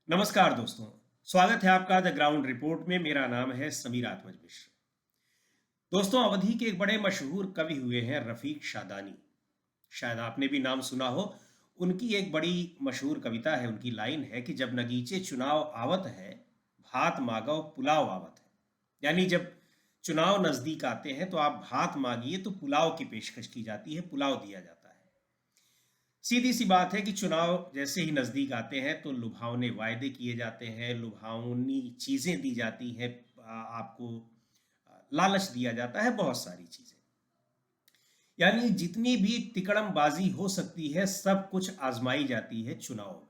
नमस्कार दोस्तों। स्वागत है आपका द ग्राउंड रिपोर्ट में। मेरा नाम है समीर आत्मज मिश्र। दोस्तों, अवधी के एक बड़े मशहूर कवि हुए हैं रफीक शादानी। शायद आपने भी नाम सुना हो। उनकी एक बड़ी मशहूर कविता है। उनकी लाइन है कि जब नगीचे चुनाव आवत है, भात मांगो पुलाव आवत है। यानी जब चुनाव नजदीक आते हैं तो आप भात मांगिए तो पुलाव की पेशकश की जाती है, पुलाव दिया जाता है। सीधी सी बात है कि चुनाव जैसे ही नजदीक आते हैं तो लुभावने वायदे किए जाते हैं, लुभावनी चीजें दी जाती हैं। आपको लालच दिया जाता है, बहुत सारी चीजें। यानी जितनी भी तिकड़मबाजी हो सकती है सब कुछ आजमाई जाती है चुनाव में।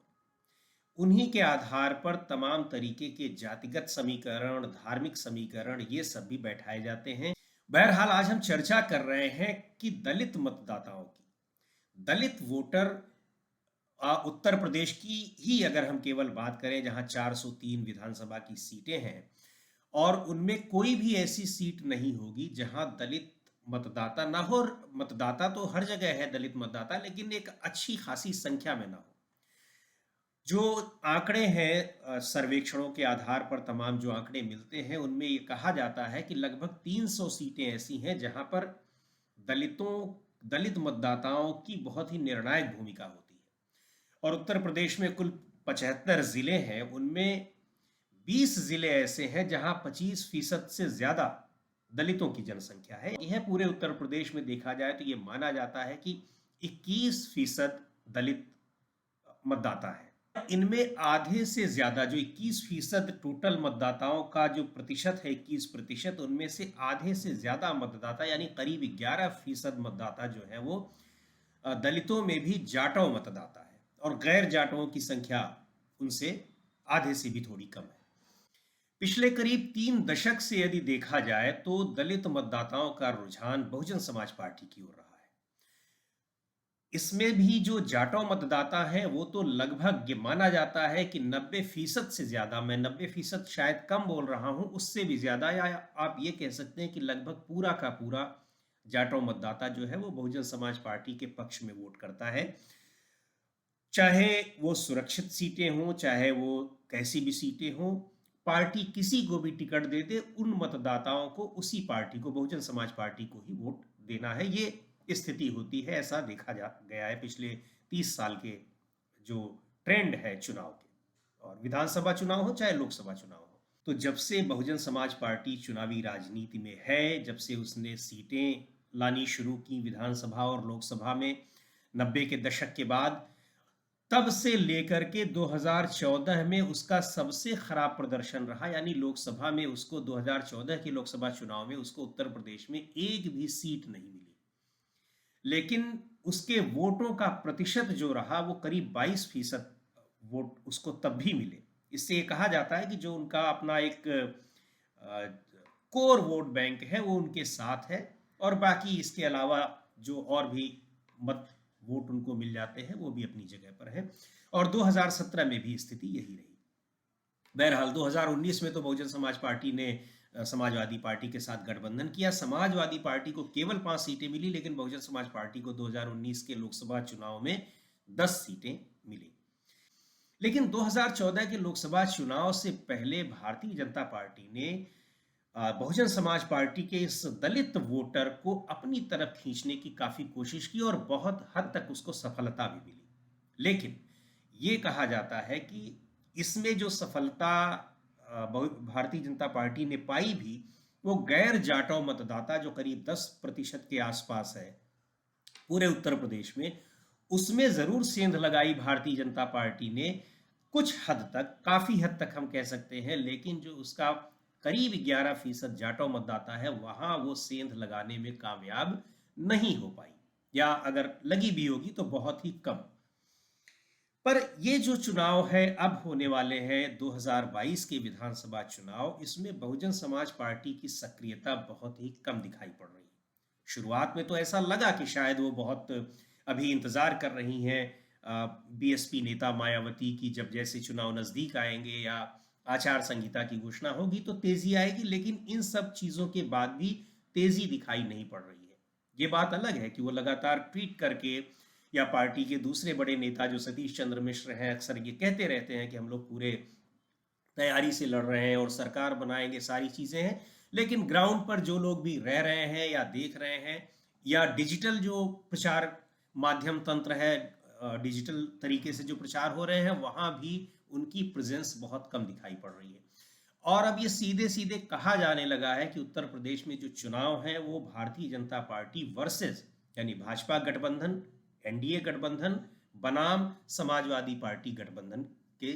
उन्हीं के आधार पर तमाम तरीके के जातिगत समीकरण, धार्मिक समीकरण, ये सब भी बैठाए जाते हैं। बहरहाल आज हम चर्चा कर रहे हैं कि दलित मतदाताओं की, दलित वोटर, उत्तर प्रदेश की ही अगर हम केवल बात करें जहां 403 विधानसभा की सीटें हैं और उनमें कोई भी ऐसी सीट नहीं होगी जहां दलित मतदाता ना हो। और मतदाता तो हर जगह है दलित मतदाता, लेकिन एक अच्छी खासी संख्या में ना हो। जो आंकड़े हैं, सर्वेक्षणों के आधार पर तमाम जो आंकड़े मिलते हैं उनमें ये कहा जाता है कि लगभग 300 सीटें ऐसी हैं जहां पर दलितों दलित मतदाताओं की बहुत ही निर्णायक भूमिका होती है। और उत्तर प्रदेश में कुल 75 जिले हैं। उनमें 20 जिले ऐसे हैं जहां 25% से ज्यादा दलितों की जनसंख्या है। यह पूरे उत्तर प्रदेश में देखा जाए तो यह माना जाता है कि 21% दलित मतदाता है। इनमें आधे से ज्यादा, जो 21% टोटल मतदाताओं का जो प्रतिशत है, 21%, उनमें से आधे से ज्यादा मतदाता यानी करीब 11% मतदाता जो है वो दलितों में भी जाटव मतदाता है। और गैर जाटवों की संख्या उनसे आधे से भी थोड़ी कम है। पिछले करीब 3 दशक से यदि देखा जाए तो दलित मतदाताओं का रुझान बहुजन समाज पार्टी की ओर रहा है। इसमें भी जो जाटव मतदाता हैं वो तो लगभग ये माना जाता है कि 90% से ज्यादा, मैं 90% शायद कम बोल रहा हूं, उससे भी ज्यादा, या आप ये कह सकते हैं कि लगभग पूरा का पूरा जाटव मतदाता जो है वो बहुजन समाज पार्टी के पक्ष में वोट करता है। चाहे वो सुरक्षित सीटें हों, चाहे वो कैसी भी सीटें हों, पार्टी किसी को भी टिकट दे दे, उन मतदाताओं को, उसी पार्टी को, बहुजन समाज पार्टी को ही वोट देना है। ये स्थिति होती है। ऐसा देखा जा गया है पिछले 30 साल के जो ट्रेंड है चुनाव के, और विधानसभा चुनाव हो चाहे लोकसभा चुनाव हो। तो जब से बहुजन समाज पार्टी चुनावी राजनीति में है, जब से उसने सीटें लानी शुरू की विधानसभा और लोकसभा में 90 के दशक के बाद, तब से लेकर के 2014 में उसका सबसे खराब प्रदर्शन रहा। यानी लोकसभा में उसको 2014 के लोकसभा चुनाव में उसको उत्तर प्रदेश में एक भी सीट नहीं मिली। लेकिन उसके वोटों का प्रतिशत जो रहा वो करीब 22% वोट उसको तब भी मिले। इससे ये कहा जाता है कि जो उनका अपना एक कोर वोट बैंक है वो उनके साथ है, और बाकी इसके अलावा जो और भी मत वोट उनको मिल जाते हैं वो भी अपनी जगह पर है। और 2017 में भी स्थिति यही रही। बहरहाल 2019 में तो बहुजन समाज पार्टी ने समाजवादी पार्टी के साथ गठबंधन किया। समाजवादी पार्टी को केवल 5 सीटें मिली, लेकिन बहुजन समाज पार्टी को 2019 के लोकसभा चुनाव में 10 सीटें मिली। लेकिन 2014 के लोकसभा चुनाव से पहले भारतीय जनता पार्टी ने बहुजन समाज पार्टी के इस दलित वोटर को अपनी तरफ खींचने की काफी कोशिश की और बहुत हद तक उसको सफलता भी मिली। लेकिन ये कहा जाता है कि इसमें जो सफलता भारतीय जनता पार्टी ने पाई भी, वो गैर जाटव मतदाता जो करीब 10% के आसपास है पूरे उत्तर प्रदेश में, उसमें जरूर सेंध लगाई भारतीय जनता पार्टी ने कुछ हद तक, काफी हद तक हम कह सकते हैं। लेकिन जो उसका करीब 11% जाटव मतदाता है, वहां वो सेंध लगाने में कामयाब नहीं हो पाई, या अगर लगी भी होगी तो बहुत ही कम। पर ये जो चुनाव है अब होने वाले हैं 2022 के विधानसभा चुनाव, इसमें बहुजन समाज पार्टी की सक्रियता बहुत ही कम दिखाई पड़ रही है। शुरुआत में तो ऐसा लगा कि शायद वो बहुत अभी इंतजार कर रही हैं बीएसपी नेता मायावती की, जब जैसे चुनाव नजदीक आएंगे या आचार संहिता की घोषणा होगी तो तेजी आएगी। लेकिन इन सब चीजों के बाद भी तेजी दिखाई नहीं पड़ रही है। ये बात अलग है कि वो लगातार ट्वीट करके या पार्टी के दूसरे बड़े नेता जो सतीश चंद्र मिश्र हैं अक्सर ये कहते रहते हैं कि हम लोग पूरे तैयारी से लड़ रहे हैं और सरकार बनाएंगे, सारी चीज़ें हैं। लेकिन ग्राउंड पर जो लोग भी रह रहे हैं या देख रहे हैं, या डिजिटल जो प्रचार माध्यम तंत्र है, डिजिटल तरीके से जो प्रचार हो रहे हैं, वहाँ भी उनकी प्रेजेंस बहुत कम दिखाई पड़ रही है। और अब ये सीधे सीधे कहा जाने लगा है कि उत्तर प्रदेश में जो चुनाव है वो भारतीय जनता पार्टी वर्सेस यानी भाजपा गठबंधन, एनडीए गठबंधन बनाम समाजवादी पार्टी गठबंधन के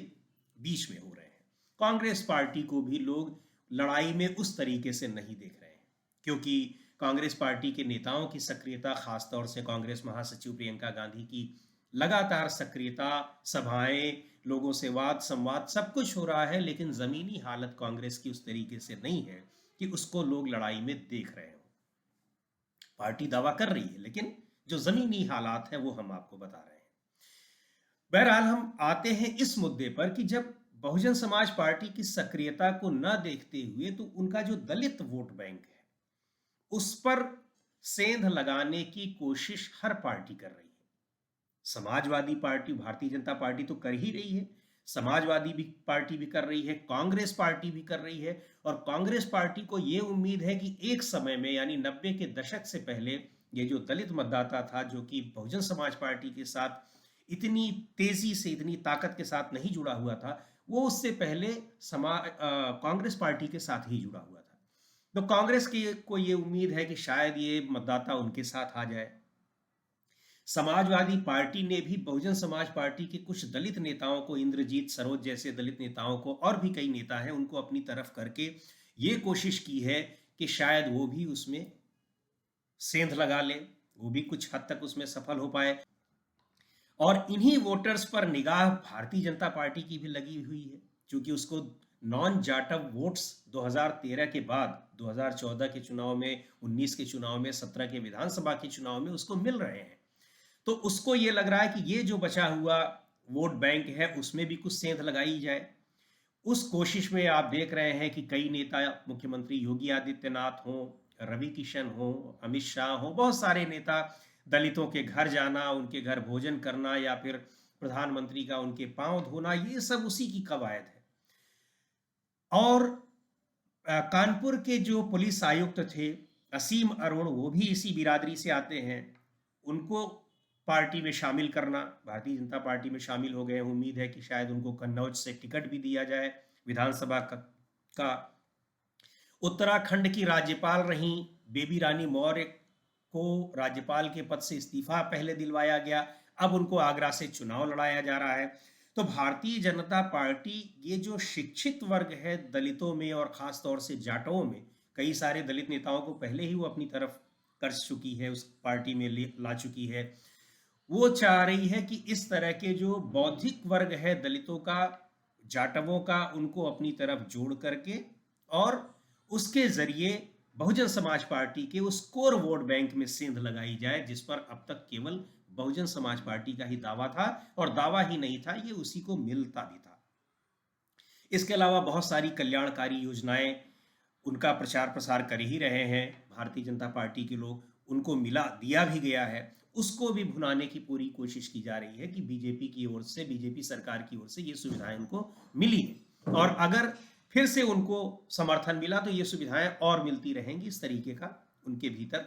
बीच में हो रहे हैं। कांग्रेस पार्टी को भी लोग लड़ाई में उस तरीके से नहीं देख रहे हैं, क्योंकि कांग्रेस पार्टी के नेताओं की सक्रियता, खासतौर से कांग्रेस महासचिव प्रियंका गांधी की लगातार सक्रियता, सभाएं, लोगों से वाद संवाद सब कुछ हो रहा है, लेकिन जमीनी हालत कांग्रेस की उस तरीके से नहीं है कि उसको लोग लड़ाई में देख रहे हो। पार्टी दावा कर रही है, लेकिन जो जमीनी हालात है वो हम आपको बता रहे हैं। बहरहाल हम आते हैं इस मुद्दे पर कि जब बहुजन समाज पार्टी की सक्रियता को न देखते हुए तो उनका जो दलित वोट बैंक है उस पर सेंध लगाने की कोशिश हर पार्टी कर रही है। समाजवादी पार्टी, भारतीय जनता पार्टी तो कर ही रही है, समाजवादी भी पार्टी भी कर रही है, कांग्रेस पार्टी भी कर रही है। और कांग्रेस पार्टी को यह उम्मीद है कि एक समय में यानी 90 के दशक से पहले ये जो दलित मतदाता था, जो कि बहुजन समाज पार्टी के साथ इतनी तेजी से, इतनी ताकत के साथ नहीं जुड़ा हुआ था, वो उससे पहले कांग्रेस पार्टी के साथ ही जुड़ा हुआ था। तो कांग्रेस की को ये उम्मीद है कि शायद ये मतदाता उनके साथ आ जाए। समाजवादी पार्टी ने भी बहुजन समाज पार्टी के कुछ दलित नेताओं को, इंद्रजीत सरोज जैसे दलित नेताओं को, और भी कई नेता हैं, उनको अपनी तरफ करके ये कोशिश की है कि शायद वो भी उसमें सेंध लगा ले, वो भी कुछ हद तक उसमें सफल हो पाए। और इन्हीं वोटर्स पर निगाह भारतीय जनता पार्टी की भी लगी हुई है, क्योंकि उसको नॉन जाटव वोट्स 2013 के बाद 2014 के चुनाव में, 19 के चुनाव में, 17 के विधानसभा के चुनाव में उसको मिल रहे हैं। तो उसको ये लग रहा है कि ये जो बचा हुआ वोट बैंक है उसमें भी कुछ सेंध लगाई जाए। उस कोशिश में आप देख रहे हैं कि कई नेता, मुख्यमंत्री योगी आदित्यनाथ हो, रवि किशन हो, अमित शाह हो, बहुत सारे नेता दलितों के घर जाना, उनके घर भोजन करना, या फिर प्रधानमंत्री का उनके पांव धोना, ये सब उसी की कवायद है। और कानपुर के जो पुलिस आयुक्त थे असीम अरुण, वो भी इसी बिरादरी से आते हैं। उनको पार्टी में शामिल करना, भारतीय जनता पार्टी में शामिल हो गए। उम्मीद है कि शायद उनको कन्नौज से टिकट भी दिया जाए विधानसभा का। उत्तराखंड की राज्यपाल रही बेबी रानी मौर्य को राज्यपाल के पद से इस्तीफा पहले दिलवाया गया, अब उनको आगरा से चुनाव लड़ाया जा रहा है। तो भारतीय जनता पार्टी, ये जो शिक्षित वर्ग है दलितों में और खास तौर से जाटों में, कई सारे दलित नेताओं को पहले ही वो अपनी तरफ कर चुकी है, उस पार्टी में ला चुकी है। वो चाह रही है कि इस तरह के जो बौद्धिक वर्ग है दलितों का, जाटवों का, उनको अपनी तरफ जोड़ करके और उसके जरिए बहुजन समाज पार्टी के उस कोर वोट बैंक में सेंध लगाई जाए, जिस पर अब तक केवल बहुजन समाज पार्टी का ही दावा था, और दावा ही नहीं था, ये उसी को मिलता भी था। इसके अलावा बहुत सारी कल्याणकारी योजनाएं, उनका प्रचार प्रसार कर ही रहे हैं भारतीय जनता पार्टी के लोग, उनको मिला दिया भी गया है, उसको भी भुनाने की पूरी कोशिश की जा रही है कि बीजेपी की ओर से, बीजेपी सरकार की ओर से ये सुविधाएं उनको मिली है, और अगर फिर से उनको समर्थन मिला तो ये सुविधाएं और मिलती रहेंगी। इस तरीके का उनके भीतर,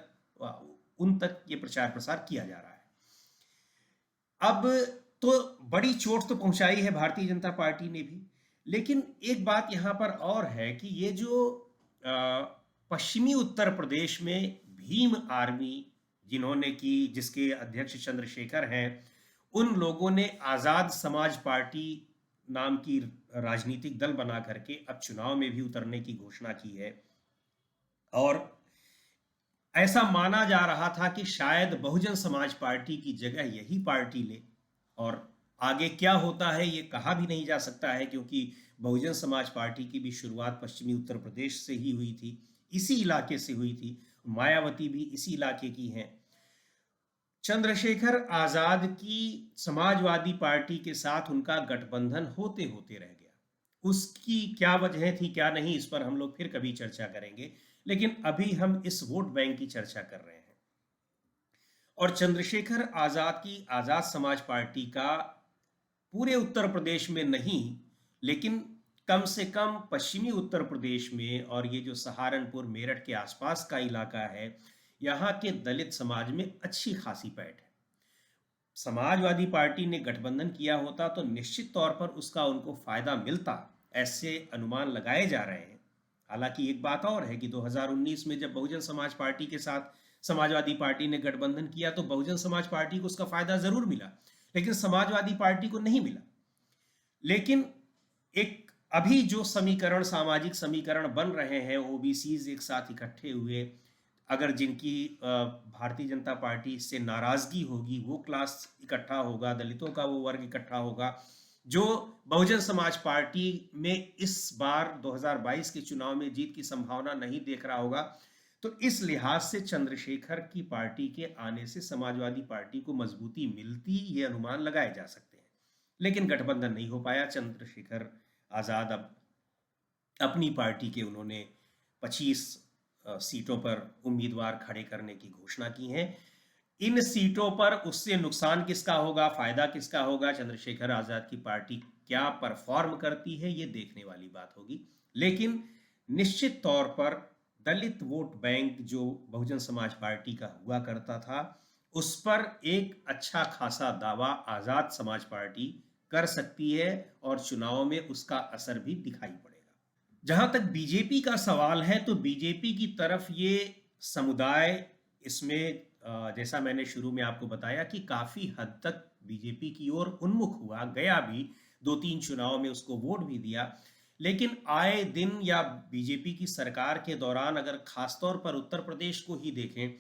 उन तक ये प्रचार प्रसार किया जा रहा है। अब तो बड़ी चोट तो पहुंचाई है भारतीय जनता पार्टी ने भी, लेकिन एक बात यहां पर और है कि ये जो पश्चिमी उत्तर प्रदेश में भीम आर्मी जिन्होंने की, जिसके अध्यक्ष चंद्रशेखर हैं, उन लोगों ने आजाद समाज पार्टी नाम की राजनीतिक दल बना करके अब चुनाव में भी उतरने की घोषणा की है। और ऐसा माना जा रहा था कि शायद बहुजन समाज पार्टी की जगह यही पार्टी ले, और आगे क्या होता है ये कहा भी नहीं जा सकता है, क्योंकि बहुजन समाज पार्टी की भी शुरुआत पश्चिमी उत्तर प्रदेश से ही हुई थी, इसी इलाके से हुई थी, मायावती भी इसी इलाके की हैं। चंद्रशेखर आजाद की समाजवादी पार्टी के साथ उनका गठबंधन होते होते रह गया। उसकी क्या वजह थी, क्या नहीं, इस पर हम लोग फिर कभी चर्चा करेंगे, लेकिन अभी हम इस वोट बैंक की चर्चा कर रहे हैं। और चंद्रशेखर आजाद की आजाद समाज पार्टी का पूरे उत्तर प्रदेश में नहीं, लेकिन कम से कम पश्चिमी उत्तर प्रदेश में और ये जो सहारनपुर मेरठ के आसपास का इलाका है, यहाँ के दलित समाज में अच्छी खासी पैठ है। समाजवादी पार्टी ने गठबंधन किया होता तो निश्चित तौर पर उसका उनको फायदा मिलता, ऐसे अनुमान लगाए जा रहे हैं। हालांकि एक बात और है कि 2019 में जब बहुजन समाज पार्टी के साथ समाजवादी पार्टी ने गठबंधन किया तो बहुजन समाज पार्टी को उसका फायदा जरूर मिला, लेकिन समाजवादी पार्टी को नहीं मिला। लेकिन एक अभी जो समीकरण, सामाजिक समीकरण बन रहे हैं, ओबीसीज एक साथ इकट्ठे हुए, अगर जिनकी भारतीय जनता पार्टी से नाराजगी होगी वो क्लास इकट्ठा होगा, दलितों का वो वर्ग इकट्ठा होगा जो बहुजन समाज पार्टी में इस बार 2022 के चुनाव में जीत की संभावना नहीं देख रहा होगा। तो इस लिहाज से चंद्रशेखर की पार्टी के आने से समाजवादी पार्टी को मजबूती मिलती, ये अनुमान लगाए जा सकते हैं। लेकिन गठबंधन नहीं हो पाया। चंद्रशेखर आजाद अब अपनी पार्टी के उन्होंने 25 सीटों पर उम्मीदवार खड़े करने की घोषणा की है। इन सीटों पर उससे नुकसान किसका होगा, फायदा किसका होगा, चंद्रशेखर आजाद की पार्टी क्या परफॉर्म करती है, ये देखने वाली बात होगी। लेकिन निश्चित तौर पर दलित वोट बैंक जो बहुजन समाज पार्टी का हुआ करता था, उस पर एक अच्छा खासा दावा आजाद समाज पार्टी कर सकती है और चुनाव में उसका असर भी दिखाई पड़ेगा। जहां तक बीजेपी का सवाल है तो बीजेपी की तरफ ये समुदाय, इसमें जैसा मैंने शुरू में आपको बताया कि काफी हद तक बीजेपी की ओर उन्मुख हुआ, गया भी 2-3 चुनाव में उसको वोट भी दिया। लेकिन आए दिन या बीजेपी की सरकार के दौरान अगर खासतौर पर उत्तर प्रदेश को ही देखें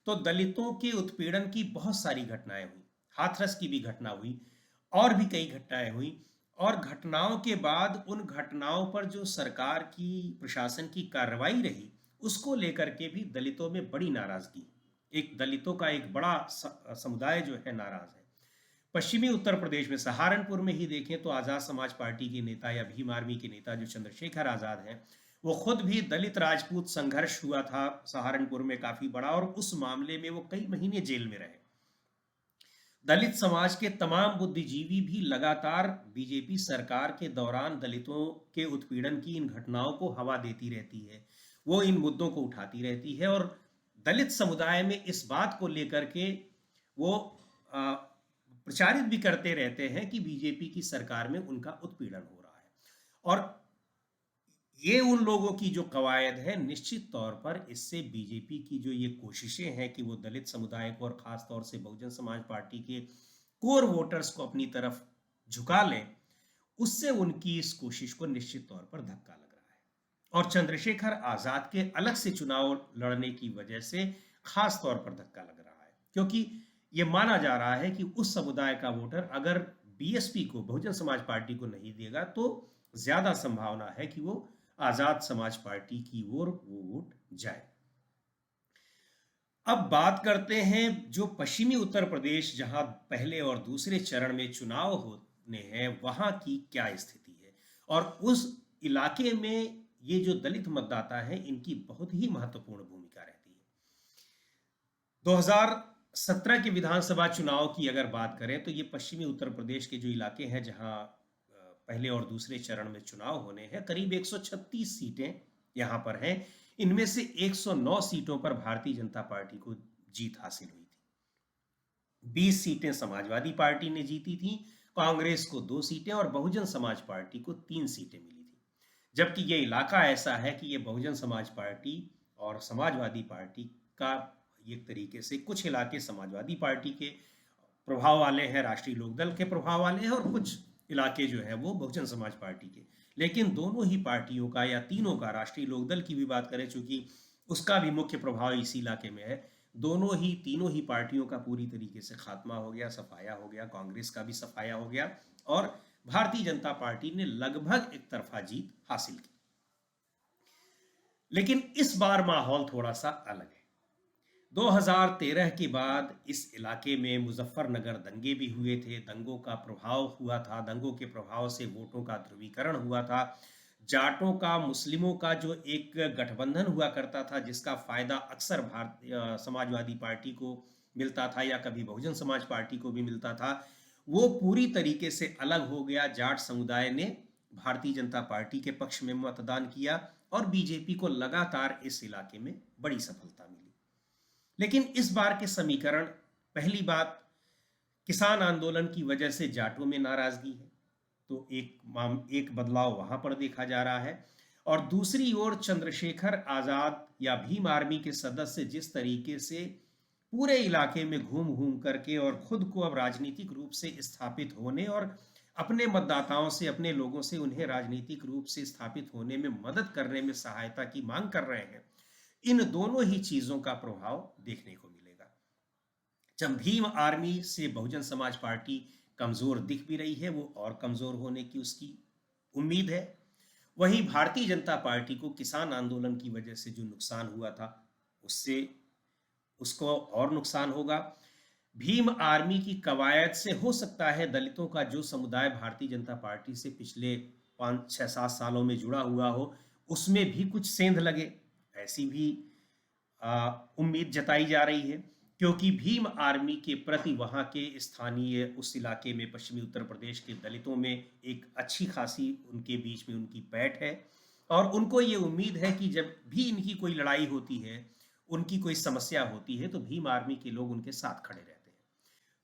तो दलितों के उत्पीड़न की बहुत सारी घटनाएं हुई, हाथरस की भी घटना हुई और भी कई घटनाएं हुई। और घटनाओं के बाद उन घटनाओं पर जो सरकार की, प्रशासन की कार्रवाई रही, उसको लेकर के भी दलितों में बड़ी नाराजगी, एक दलितों का एक बड़ा समुदाय जो है नाराज है। पश्चिमी उत्तर प्रदेश में सहारनपुर में ही देखें तो आजाद समाज पार्टी के नेता या भीम आर्मी के नेता जो चंद्रशेखर आजाद हैं, वो खुद भी दलित राजपूत संघर्ष हुआ था सहारनपुर में काफी बड़ा, और उस मामले में वो कई महीने जेल में रहे। दलित समाज के तमाम बुद्धिजीवी भी लगातार बीजेपी सरकार के दौरान दलितों के उत्पीड़न की इन घटनाओं को हवा देती रहती है, वो इन मुद्दों को उठाती रहती है और दलित समुदाय में इस बात को लेकर के वो प्रचारित भी करते रहते हैं कि बीजेपी की सरकार में उनका उत्पीड़न हो रहा है। और ये उन लोगों की जो कवायद है, निश्चित तौर पर इससे बीजेपी की जो ये कोशिशें हैं कि वो दलित समुदाय को और खास तौर से बहुजन समाज पार्टी के कोर वोटर्स को अपनी तरफ झुका लें, उससे उनकी इस कोशिश को निश्चित तौर पर धक्का लग रहा है। और चंद्रशेखर आजाद के अलग से चुनाव लड़ने की वजह से खास तौर पर धक्का लग रहा है, क्योंकि ये माना जा रहा है कि उस समुदाय का वोटर अगर बीएसपी को, बहुजन समाज पार्टी को नहीं देगा तो ज्यादा संभावना है कि वो आजाद समाज पार्टी की ओर वो वोट जाए। अब बात करते हैं जो पश्चिमी उत्तर प्रदेश, जहां पहले और दूसरे चरण में चुनाव होने हैं, वहां की क्या स्थिति है और उस इलाके में ये जो दलित मतदाता है इनकी बहुत ही महत्वपूर्ण भूमिका रहती है। 2017 के विधानसभा चुनाव की अगर बात करें तो ये पश्चिमी उत्तर प्रदेश के जो इलाके हैं जहां पहले और दूसरे चरण में चुनाव होने हैं, करीब 136 सीटें यहां पर हैं। इनमें से 109 सीटों पर भारतीय जनता पार्टी को जीत हासिल हुई थी। 20 सीटें समाजवादी पार्टी ने जीती थी, कांग्रेस को 2 सीटें और बहुजन समाज पार्टी को 3 सीटें मिली थी। जबकि ये इलाका ऐसा है कि ये बहुजन समाज पार्टी और समाजवादी पार्टी का एक तरीके से, कुछ इलाके समाजवादी पार्टी के प्रभाव वाले हैं, राष्ट्रीय लोकदल के प्रभाव वाले हैं, और कुछ इलाके जो है वो बहुजन समाज पार्टी के। लेकिन दोनों ही पार्टियों का या तीनों का, राष्ट्रीय लोकदल की भी बात करें चूंकि उसका भी मुख्य प्रभाव इसी इलाके में है, तीनों ही पार्टियों का पूरी तरीके से खात्मा हो गया, सफाया हो गया। कांग्रेस का भी सफाया हो गया और भारतीय जनता पार्टी ने लगभग एक तरफा जीत हासिल की। लेकिन इस बार माहौल थोड़ा सा अलग है। 2013 के बाद इस इलाके में मुजफ्फरनगर दंगे भी हुए थे, दंगों का प्रभाव हुआ था, दंगों के प्रभाव से वोटों का ध्रुवीकरण हुआ था। जाटों का, मुस्लिमों का जो एक गठबंधन हुआ करता था जिसका फायदा अक्सर भारतीय समाजवादी पार्टी को मिलता था या कभी बहुजन समाज पार्टी को भी मिलता था, वो पूरी तरीके से अलग हो गया। जाट समुदाय ने भारतीय जनता पार्टी के पक्ष में मतदान किया और बीजेपी को लगातार इस इलाके में बड़ी सफलता मिली। लेकिन इस बार के समीकरण, पहली बात, किसान आंदोलन की वजह से जाटों में नाराजगी है, तो एक बदलाव वहां पर देखा जा रहा है। और दूसरी ओर चंद्रशेखर आजाद या भीम आर्मी के सदस्य जिस तरीके से पूरे इलाके में घूम घूम करके और खुद को अब राजनीतिक रूप से स्थापित होने और अपने मतदाताओं से, अपने लोगों से उन्हें राजनीतिक रूप से स्थापित होने में मदद करने में सहायता की मांग कर रहे हैं, इन दोनों ही चीजों का प्रभाव देखने को मिलेगा। जब भीम आर्मी से बहुजन समाज पार्टी कमजोर दिख भी रही है, वो और कमजोर होने की उसकी उम्मीद है। वहीं भारतीय जनता पार्टी को किसान आंदोलन की वजह से जो नुकसान हुआ था, उससे उसको और नुकसान होगा। भीम आर्मी की कवायद से हो सकता है दलितों का जो समुदाय भारतीय जनता पार्टी से पिछले 5 6 7 सालों में जुड़ा हुआ हो, उसमें भी कुछ सेंध लगे, ऐसी भी उम्मीद जताई जा रही है। क्योंकि भीम आर्मी के प्रति वहाँ के स्थानीय, उस इलाके में पश्चिमी उत्तर प्रदेश के दलितों में एक अच्छी खासी उनके बीच में उनकी पैठ है और उनको ये उम्मीद है कि जब भी इनकी कोई लड़ाई होती है, उनकी कोई समस्या होती है, तो भीम आर्मी के लोग उनके साथ खड़े रहते हैं।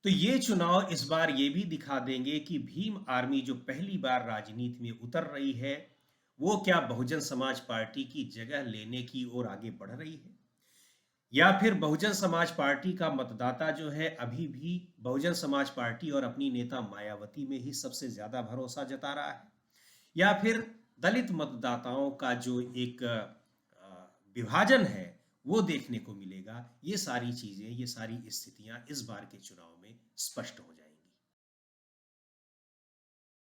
तो ये चुनाव इस बार ये भी दिखा देंगे कि भीम आर्मी जो पहली बार राजनीति में उतर रही है, वो क्या बहुजन समाज पार्टी की जगह लेने की ओर आगे बढ़ रही है, या फिर बहुजन समाज पार्टी का मतदाता जो है अभी भी बहुजन समाज पार्टी और अपनी नेता मायावती में ही सबसे ज्यादा भरोसा जता रहा है, या फिर दलित मतदाताओं का जो एक विभाजन है वो देखने को मिलेगा। ये सारी चीजें, ये सारी स्थितियां इस बार के चुनाव में स्पष्ट हो जाएंगी।